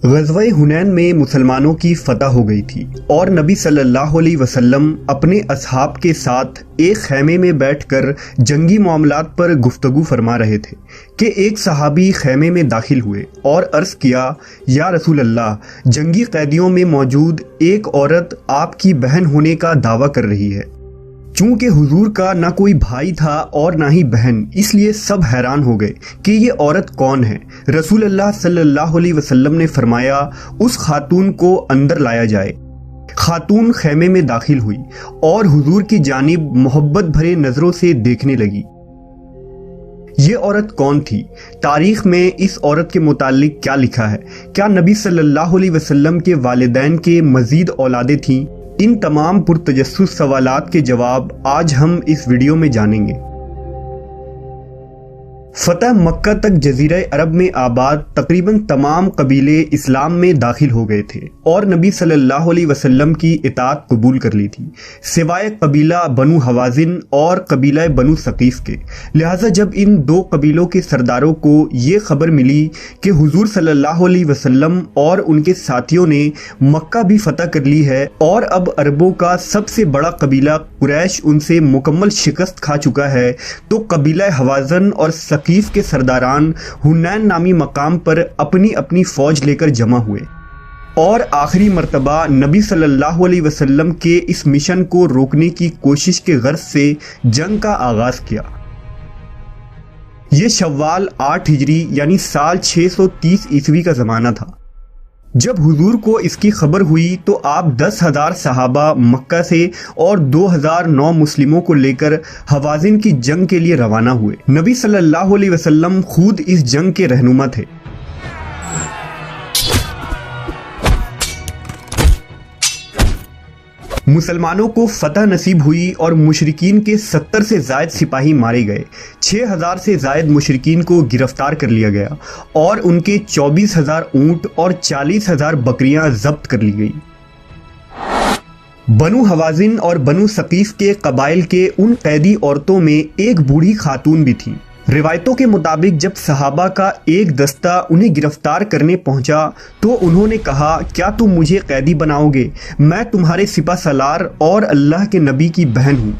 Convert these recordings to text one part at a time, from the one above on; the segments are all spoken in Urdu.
غزوہ حنین میں مسلمانوں کی فتح ہو گئی تھی اور نبی صلی اللہ علیہ وسلم اپنے اصحاب کے ساتھ ایک خیمے میں بیٹھ کر جنگی معاملات پر گفتگو فرما رہے تھے کہ ایک صحابی خیمے میں داخل ہوئے اور عرض کیا، یا رسول اللہ، جنگی قیدیوں میں موجود ایک عورت آپ کی بہن ہونے کا دعویٰ کر رہی ہے۔ چونکہ حضور کا نہ کوئی بھائی تھا اور نہ ہی بہن، اس لیے سب حیران ہو گئے کہ یہ عورت کون ہے۔ رسول اللہ صلی اللہ علیہ وسلم نے فرمایا، اس خاتون کو اندر لایا جائے۔ خاتون خیمے میں داخل ہوئی اور حضور کی جانب محبت بھرے نظروں سے دیکھنے لگی۔ یہ عورت کون تھی؟ تاریخ میں اس عورت کے متعلق کیا لکھا ہے؟ کیا نبی صلی اللہ علیہ وسلم کے والدین کے مزید اولادیں تھیں؟ ان تمام پرتجسس سوالات کے جواب آج ہم اس ویڈیو میں جانیں گے۔ فتح مکہ تک جزیرہ عرب میں آباد تقریباً تمام قبیلے اسلام میں داخل ہو گئے تھے اور نبی صلی اللہ علیہ وسلم کی اطاعت قبول کر لی تھی، سوائے قبیلہ بنو حوازن اور قبیلہ بنو ثقیف کے۔ لہٰذا جب ان دو قبیلوں کے سرداروں کو یہ خبر ملی کہ حضور صلی اللہ علیہ وسلم اور ان کے ساتھیوں نے مکہ بھی فتح کر لی ہے اور اب عربوں کا سب سے بڑا قبیلہ قریش ان سے مکمل شکست کھا چکا ہے، تو قبیلہ حوازن اور ثقیف کے سرداران حنین نامی مقام پر اپنی اپنی فوج لے کر جمع ہوئے اور آخری مرتبہ نبی صلی اللہ علیہ وسلم کے اس مشن کو روکنے کی کوشش کے غرض سے جنگ کا آغاز کیا۔ یہ شوال 8 ہجری یعنی سال 630 عیسوی کا زمانہ تھا۔ جب حضور کو اس کی خبر ہوئی تو آپ 10,000 صحابہ مکہ سے اور 2,009 مسلموں کو لے کر حوازن کی جنگ کے لیے روانہ ہوئے۔ نبی صلی اللہ علیہ وسلم خود اس جنگ کے رہنما تھے۔ مسلمانوں کو فتح نصیب ہوئی اور مشرکین کے 70 سے زائد سپاہی مارے گئے، 6,000 سے زائد مشرکین کو گرفتار کر لیا گیا اور ان کے 24,000 اونٹ اور 40,000 بکریاں ضبط کر لی گئی۔ بنو حوازن اور بنو ثقیف کے قبائل کے ان قیدی عورتوں میں ایک بوڑھی خاتون بھی تھی۔ روایتوں کے مطابق جب صحابہ کا ایک دستہ انہیں گرفتار کرنے پہنچا تو انہوں نے کہا، کیا تم مجھے قیدی بناؤ گے؟ میں تمہارے سپہ سالار اور اللہ کے نبی کی بہن ہوں۔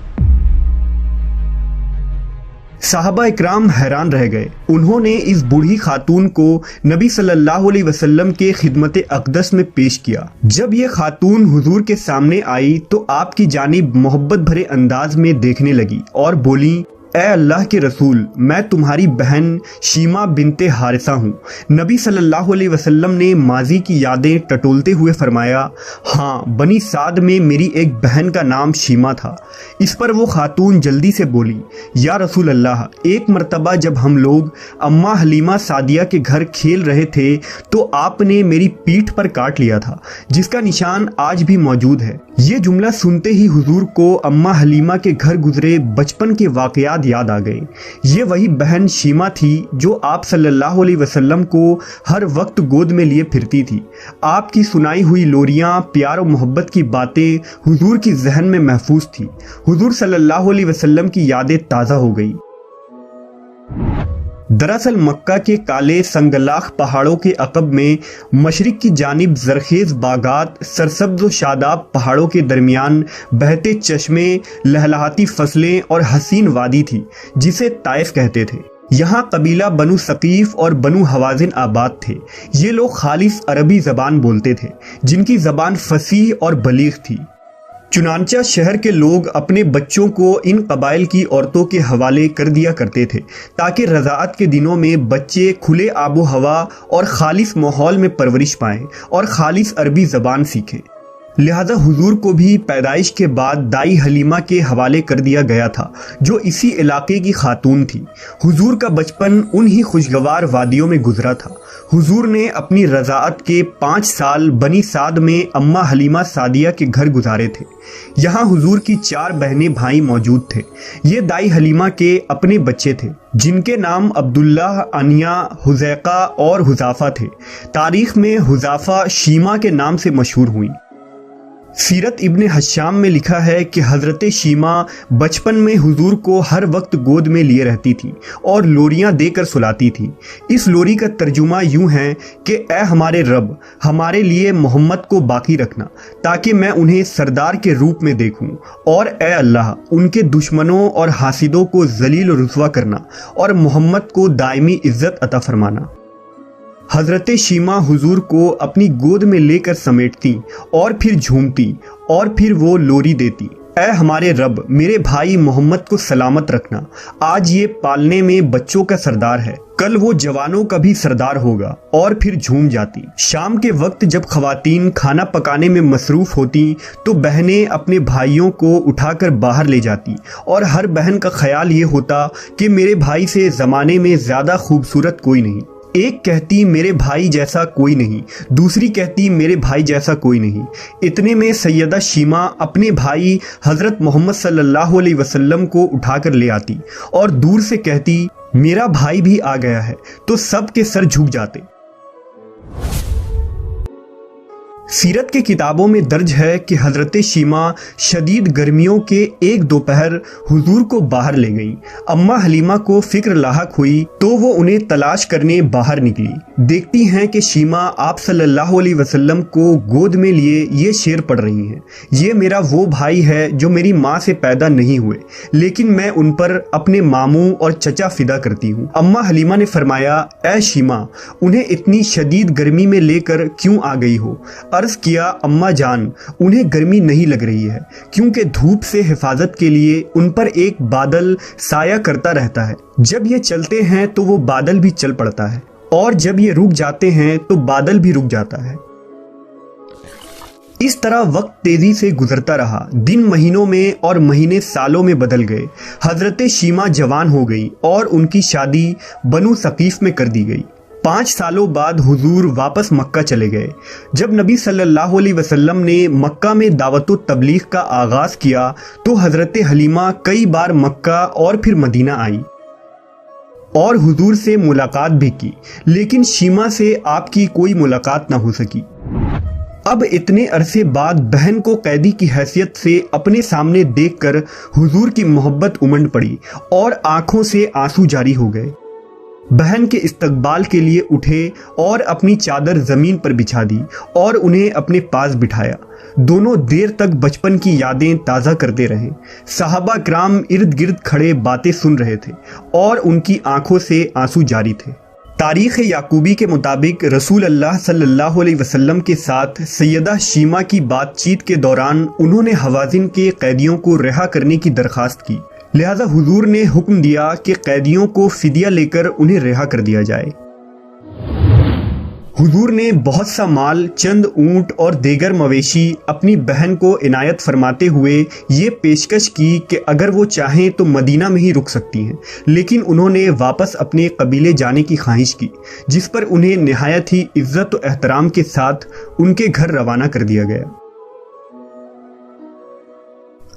صحابہ اکرام حیران رہ گئے۔ انہوں نے اس بوڑھی خاتون کو نبی صلی اللہ علیہ وسلم کے خدمت اقدس میں پیش کیا۔ جب یہ خاتون حضور کے سامنے آئی تو آپ کی جانب محبت بھرے انداز میں دیکھنے لگی اور بولی، اے اللہ کے رسول، میں تمہاری بہن شیما بنت حارثہ ہوں۔ نبی صلی اللہ علیہ وسلم نے ماضی کی یادیں ٹٹولتے ہوئے فرمایا، ہاں، بنی سعد میں میری ایک بہن کا نام شیما تھا۔ اس پر وہ خاتون جلدی سے بولی، یا رسول اللہ، ایک مرتبہ جب ہم لوگ اماں حلیمہ سعدیہ کے گھر کھیل رہے تھے تو آپ نے میری پیٹھ پر کاٹ لیا تھا، جس کا نشان آج بھی موجود ہے۔ یہ جملہ سنتے ہی حضور کو اماں حلیمہ کے گھر گزرے بچپن کے واقعات یاد آ گئے۔ یہ وہی بہن شیما تھی جو آپ صلی اللہ علیہ وسلم کو ہر وقت گود میں لیے پھرتی تھی۔ آپ کی سنائی ہوئی لوریاں، پیار و محبت کی باتیں حضور کی ذہن میں محفوظ تھی۔ حضور صلی اللہ علیہ وسلم کی یادیں تازہ ہو گئی۔ دراصل مکہ کے کالے سنگلاخ پہاڑوں کے عقب میں مشرق کی جانب زرخیز باغات، سرسبز و شاداب پہاڑوں کے درمیان بہتے چشمے، لہلہاتی فصلیں اور حسین وادی تھی جسے طائف کہتے تھے۔ یہاں قبیلہ بنو ثقیف اور بنو حوازن آباد تھے۔ یہ لوگ خالص عربی زبان بولتے تھے، جن کی زبان فصیح اور بلیغ تھی۔ چنانچہ شہر کے لوگ اپنے بچوں کو ان قبائل کی عورتوں کے حوالے کر دیا کرتے تھے تاکہ رضاعت کے دنوں میں بچے کھلے آب و ہوا اور خالص ماحول میں پرورش پائیں اور خالص عربی زبان سیکھیں۔ لہذا حضور کو بھی پیدائش کے بعد دائی حلیمہ کے حوالے کر دیا گیا تھا، جو اسی علاقے کی خاتون تھی۔ حضور کا بچپن انہی خوشگوار وادیوں میں گزرا تھا۔ حضور نے اپنی رضاعت کے 5 سال بنی سعد میں اماں حلیمہ سعدیہ کے گھر گزارے تھے۔ یہاں حضور کی 4 بہنیں بھائی موجود تھے۔ یہ دائی حلیمہ کے اپنے بچے تھے جن کے نام عبداللہ، انیا، حذیقہ اور حذافہ تھے۔ تاریخ میں حذافہ شیما کے نام سے مشہور ہوئیں۔ سیرت ابن حشام میں لکھا ہے کہ حضرت شیما بچپن میں حضور کو ہر وقت گود میں لیے رہتی تھی اور لوریاں دے کر سلاتی تھی۔ اس لوری کا ترجمہ یوں ہے کہ اے ہمارے رب، ہمارے لیے محمد کو باقی رکھنا تاکہ میں انہیں سردار کے روپ میں دیکھوں، اور اے اللہ ان کے دشمنوں اور حاسدوں کو ذلیل و رسوا کرنا اور محمد کو دائمی عزت عطا فرمانا۔ حضرت شیما حضور کو اپنی گود میں لے کر سمیٹتی اور پھر جھومتی اور پھر وہ لوری دیتی، اے ہمارے رب، میرے بھائی محمد کو سلامت رکھنا، آج یہ پالنے میں بچوں کا سردار ہے، کل وہ جوانوں کا بھی سردار ہوگا، اور پھر جھوم جاتی۔ شام کے وقت جب خواتین کھانا پکانے میں مصروف ہوتی تو بہنیں اپنے بھائیوں کو اٹھا کر باہر لے جاتی، اور ہر بہن کا خیال یہ ہوتا کہ میرے بھائی سے زمانے میں زیادہ خوبصورت کوئی نہیں۔ ایک کہتی میرے بھائی جیسا کوئی نہیں، دوسری کہتی میرے بھائی جیسا کوئی نہیں۔ اتنے میں سیدہ شیما اپنے بھائی حضرت محمد صلی اللہ علیہ وسلم کو اٹھا کر لے آتی اور دور سے کہتی میرا بھائی بھی آ گیا ہے، تو سب کے سر جھک جاتے۔ سیرت کے کتابوں میں درج ہے کہ حضرت شیما شدید گرمیوں کے ایک دوپہر حضور کو باہر لے گئیں۔ اماں حلیمہ کو فکر لاحق ہوئی تو وہ انہیں تلاش کرنے باہر نکلی۔ دیکھتی ہیں کہ شیما آپ صلی اللہ علیہ وسلم کو گود میں لیے یہ شعر پڑھ رہی ہیں، یہ میرا وہ بھائی ہے جو میری ماں سے پیدا نہیں ہوئے، لیکن میں ان پر اپنے ماموں اور چچا فدا کرتی ہوں۔ اماں حلیمہ نے فرمایا اے شیما، انہیں اتنی شدید گرمی میں لے کر کیوں آ گئی ہو؟ عرض کیا اماں جان، انہیں گرمی نہیں لگ رہی ہے کیونکہ دھوپ سے حفاظت کے لیے ان پر ایک بادل سایہ کرتا رہتا ہے، جب یہ چلتے ہیں تو وہ بادل بھی چل پڑتا ہے، اور جب یہ رک جاتے ہیں تو بادل بھی رک جاتا ہے۔ اس طرح وقت تیزی سے گزرتا رہا، دن مہینوں میں اور مہینے سالوں میں بدل گئے۔ حضرت شیما جوان ہو گئی اور ان کی شادی بنو ثقیف میں کر دی گئی۔ 5 سالوں بعد حضور واپس مکہ چلے گئے۔ جب نبی صلی اللہ علیہ وسلم نے مکہ میں دعوت و تبلیغ کا آغاز کیا تو حضرت حلیمہ کئی بار مکہ اور پھر مدینہ آئی اور حضور سے ملاقات بھی کی، لیکن شیما سے آپ کی کوئی ملاقات نہ ہو سکی۔ اب اتنے عرصے بعد بہن کو قیدی کی حیثیت سے اپنے سامنے دیکھ کر حضور کی محبت امنڈ پڑی اور آنکھوں سے آنسو جاری ہو گئے۔ بہن کے استقبال کے لیے اٹھے اور اپنی چادر زمین پر بچھا دی اور انہیں اپنے پاس بٹھایا۔ دونوں دیر تک بچپن کی یادیں تازہ کرتے رہے۔ صحابہ کرام ارد گرد کھڑے باتیں سن رہے تھے اور ان کی آنکھوں سے آنسو جاری تھے۔ تاریخ یعقوبی کے مطابق رسول اللہ صلی اللہ علیہ وسلم کے ساتھ سیدہ شیما کی بات چیت کے دوران انہوں نے حوازن کے قیدیوں کو رہا کرنے کی درخواست کی، لہذا حضور نے حکم دیا کہ قیدیوں کو فدیہ لے کر انہیں رہا کر دیا جائے۔ حضور نے بہت سا مال، چند اونٹ اور دیگر مویشی اپنی بہن کو عنایت فرماتے ہوئے یہ پیشکش کی کہ اگر وہ چاہیں تو مدینہ میں ہی رک سکتی ہیں، لیکن انہوں نے واپس اپنے قبیلے جانے کی خواہش کی، جس پر انہیں نہایت ہی عزت و احترام کے ساتھ ان کے گھر روانہ کر دیا گیا۔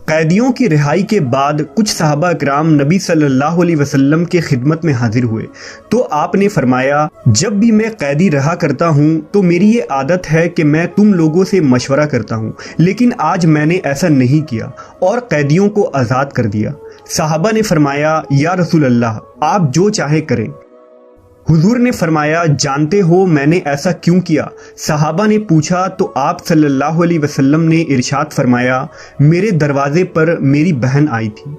قیدیوں کی رہائی کے بعد کچھ صحابہ اکرام نبی صلی اللہ علیہ وسلم کے خدمت میں حاضر ہوئے تو آپ نے فرمایا جب بھی میں قیدی رہا کرتا ہوں تو میری یہ عادت ہے کہ میں تم لوگوں سے مشورہ کرتا ہوں، لیکن آج میں نے ایسا نہیں کیا اور قیدیوں کو آزاد کر دیا۔ صحابہ نے فرمایا یا رسول اللہ، آپ جو چاہے کریں۔ حضور نے فرمایا جانتے ہو میں نے ایسا کیوں کیا؟ صحابہ نے پوچھا تو آپ صلی اللہ علیہ وسلم نے ارشاد فرمایا میرے دروازے پر میری بہن آئی تھی